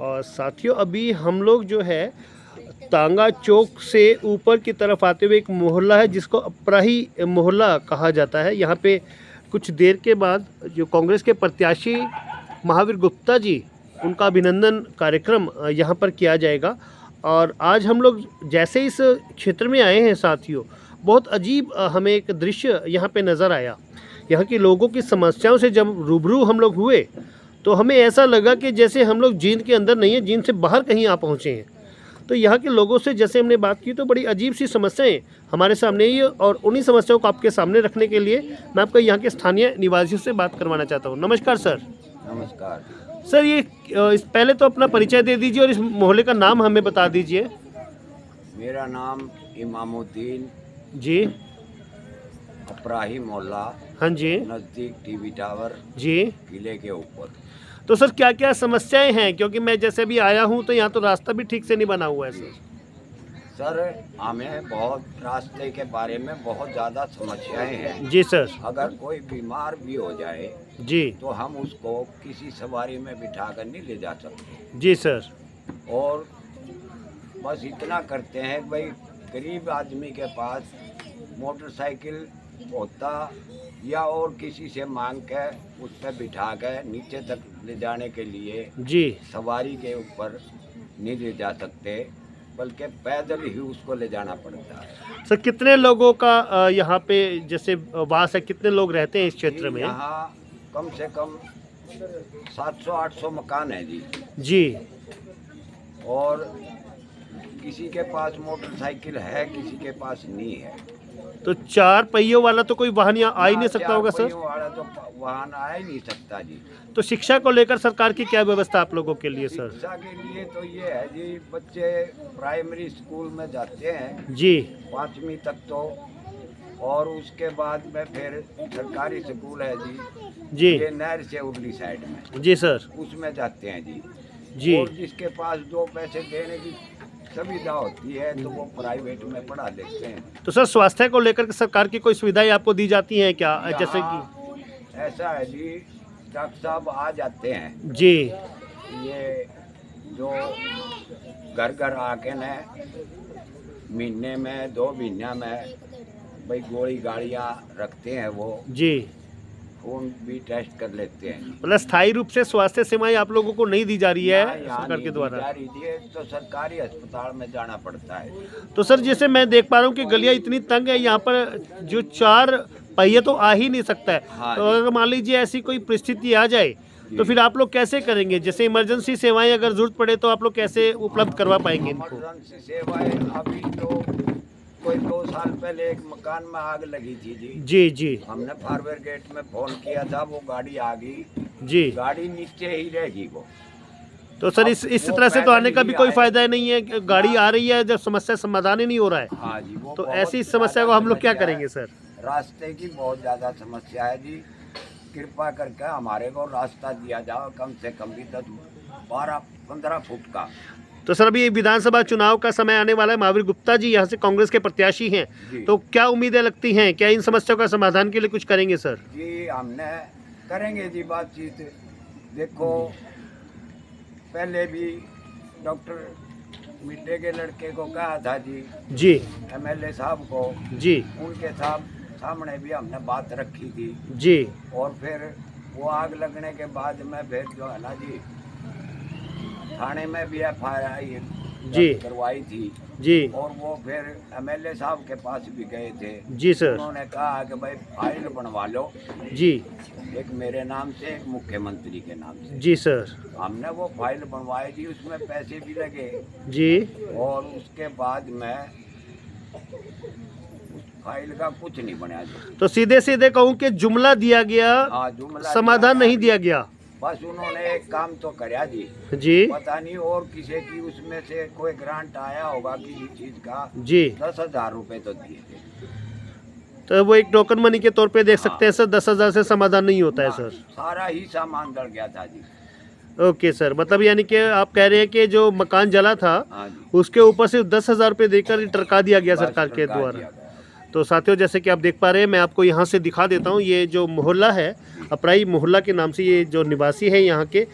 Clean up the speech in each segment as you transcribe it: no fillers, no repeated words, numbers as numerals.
और साथियों अभी हम लोग जो है तांगा चौक से ऊपर की तरफ आते हुए एक मोहल्ला है जिसको अपराही मोहल्ला कहा जाता है। यहाँ पे कुछ देर के बाद जो कांग्रेस के प्रत्याशी महावीर गुप्ता जी उनका अभिनंदन कार्यक्रम यहाँ पर किया जाएगा। और आज हम लोग जैसे इस क्षेत्र में आए हैं साथियों, बहुत अजीब हमें एक दृश्य यहाँ पे नज़र आया। यहाँ के लोगों की समस्याओं से जब रूबरू हम लोग हुए तो हमें ऐसा लगा कि जैसे हम लोग जींद के अंदर नहीं है, जींद से बाहर कहीं आ पहुँचे हैं। तो यहाँ के लोगों से जैसे हमने बात की तो बड़ी अजीब सी समस्याएं हमारे सामने ही है और उन्हीं समस्याओं को आपके सामने रखने के लिए मैं आपको यहाँ के स्थानीय निवासियों से बात करवाना चाहता हूँ। नमस्कार सर। नमस्कार सर, ये पहले तो अपना परिचय दे दीजिए और इस मोहल्ले का नाम हमें बता दीजिए। मेरा नाम इमामुद्दीन जी। अपराही मोहल्ला। हाँ जी। नज़दीक टीवी टावर जी। किले के ऊपर। तो सर क्या क्या समस्याएं हैं, क्योंकि मैं जैसे भी आया हूँ तो यहाँ तो रास्ता भी ठीक से नहीं बना हुआ है सर हमें बहुत रास्ते के बारे में बहुत ज़्यादा समस्याएं हैं। जी सर। अगर कोई बीमार भी हो जाए जी तो हम उसको किसी सवारी में बिठा कर नहीं ले जा सकते। जी सर। और बस इतना करते हैं भाई गरीब आदमी के पास मोटरसाइकिल होता या और किसी से मांग के उस पर बिठा के नीचे तक ले जाने के लिए जी सवारी के ऊपर नहीं ले जा सकते, बल्कि पैदल ही उसको ले जाना पड़ता है। सर कितने लोगों का यहाँ पे जैसे वास है, कितने लोग रहते हैं इस क्षेत्र में? यहाँ कम से कम 700-800 मकान है जी। जी। और किसी के पास मोटरसाइकिल है, किसी के पास नहीं है। तो 4 पहियों वाला तो कोई वाहन यहाँ आ ही नहीं सकता होगा सर? 4 पहियों वाला तो वाहन आ ही नहीं सकता जी। तो शिक्षा को लेकर सरकार की क्या व्यवस्था आप लोगों के लिए सर? शिक्षा के लिए तो ये है जी, बच्चे प्राइमरी स्कूल में जाते हैं जी 5वीं तक तो, और उसके बाद में फिर सरकारी स्कूल है जी जी ये नहर से उगली साइड में, जी सर। उसमें जाते हैं जी। जी। और जिसके पास 2 पैसे देने की सुविधा होती है तो वो प्राइवेट में पढ़ा लेते हैं। तो सर स्वास्थ्य को लेकर सरकार की कोई सुविधाएं आपको दी जाती हैं क्या? जैसे कि ऐसा है जी, डॉक्टर साहब आ जाते हैं जी ये जो घर घर आके न महीने में 2 महीना में भाई गोली गाड़ियाँ रखते हैं, वो जी, खून भी टेस्ट कर लेते हैं। मतलब स्थायी रूप से स्वास्थ्य सेवाएं आप लोगों को नहीं दी जा रही है यहाँ सरकार के द्वारा? तो सरकारी अस्पताल में जाना पड़ता है। तो सर जैसे मैं देख पा रहा हूँ कि गलियाँ इतनी तंग है, यहाँ पर जो 4 पहिए तो आ ही नहीं सकता है। हाँ तो अगर मान लीजिए ऐसी कोई परिस्थिति आ जाए तो फिर आप लोग कैसे करेंगे? जैसे इमरजेंसी सेवाएं अगर जरूरत पड़े तो आप लोग कैसे उपलब्ध करवा पाएंगे इनको? इमरजेंसी सेवाएं अभी तो कोई 2 साल पहले एक मकान में आग लगी थी जी। जी जी हमने फायर गेट में फोन किया था, वो गाड़ी आ गई जी। गाड़ी नीचे ही रहेगी वो। तो सर इस तरह से तो आने का भी कोई फायदा नहीं है, गाड़ी आ रही है जब समस्या समाधान ही नहीं हो रहा है। हाँ जी, वो तो बहुत ऐसी समस्या को हम लोग क्या समस्या है। करेंगे सर? रास्ते की बहुत ज़्यादा समस्या है जी, कृपा करके हमारे को रास्ता दिया जाओ, कम से कम भी 10-12-15 फुट का। तो सर अभी विधानसभा चुनाव का समय आने वाला है, महावीर गुप्ता जी यहाँ से कांग्रेस के प्रत्याशी हैं, तो क्या उम्मीदें लगती हैं, क्या इन समस्याओं का समाधान के लिए कुछ करेंगे सर? जी हमने करेंगे जी बातचीत। देखो पहले भी डॉक्टर मिट्टे के लड़के को कहा था जी, जी MLA साहब को, जी उनके सामने भी हमने बात रखी थी। जी। और फिर वो आग लगने के बाद में फिर जो है ना जी, थाने में भी FIR जी करवाई थी जी और वो फिर MLA साहब के पास भी गए थे। जी सर। उन्होंने कहा कि भाई फाइल बनवा लो जी एक मेरे नाम से, एक मुख्यमंत्री के नाम से। जी सर। हमने वो फाइल बनवाई थी, उसमें पैसे भी लगे जी। और उसके बाद में उस फाइल का कुछ नहीं बना जी। तो सीधे सीधे कहूँ कि जुमला दिया गया, हाँ, जुमला समाधान नहीं दिया गया। बस उन्होंने एक काम तो कराया जी। जी पता नहीं और किसी की उसमें से कोई ग्रांट आया होगा किसी चीज का जी। 10,000 रुपए तो दिए थे। तो वो एक टोकन मनी के तौर पे देख सकते हैं सर, 10,000 से समाधान नहीं होता है सर। सारा ही सामान जल गया था जी। ओके सर, मतलब यानी कि आप कह रहे हैं कि जो मकान जला था हाँ जी, उसके ऊपर सिर्फ 10,000 रुपये देकर टरका दिया गया बस सरकार के सरकार द्वारा। दिया गया। तो साथियों जैसे कि आप देख पा रहे हैं, मैं आपको यहाँ से दिखा देता हूँ, ये जो मोहल्ला है अपराई मोहल्ला के नाम से ये जो निवासी है यहाँ के,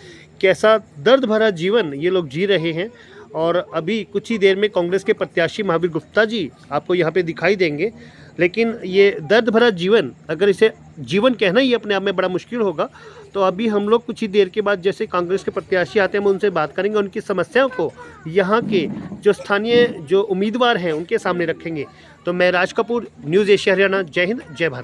कैसा दर्द भरा जीवन ये लोग जी रहे हैं। और अभी कुछ ही देर में कांग्रेस के प्रत्याशी महावीर गुप्ता जी आपको यहाँ पे दिखाई देंगे। लेकिन ये दर्द भरा जीवन, अगर इसे जीवन कहना ही अपने आप में बड़ा मुश्किल होगा, तो अभी हम लोग कुछ ही देर के बाद जैसे कांग्रेस के प्रत्याशी आते हैं हम उनसे बात करेंगे, उनकी समस्याओं को यहाँ के जो स्थानीय जो उम्मीदवार हैं उनके सामने रखेंगे। तो मैं राज कपूर, न्यूज़ एशिया हरियाणा, जय हिंद जय भारत।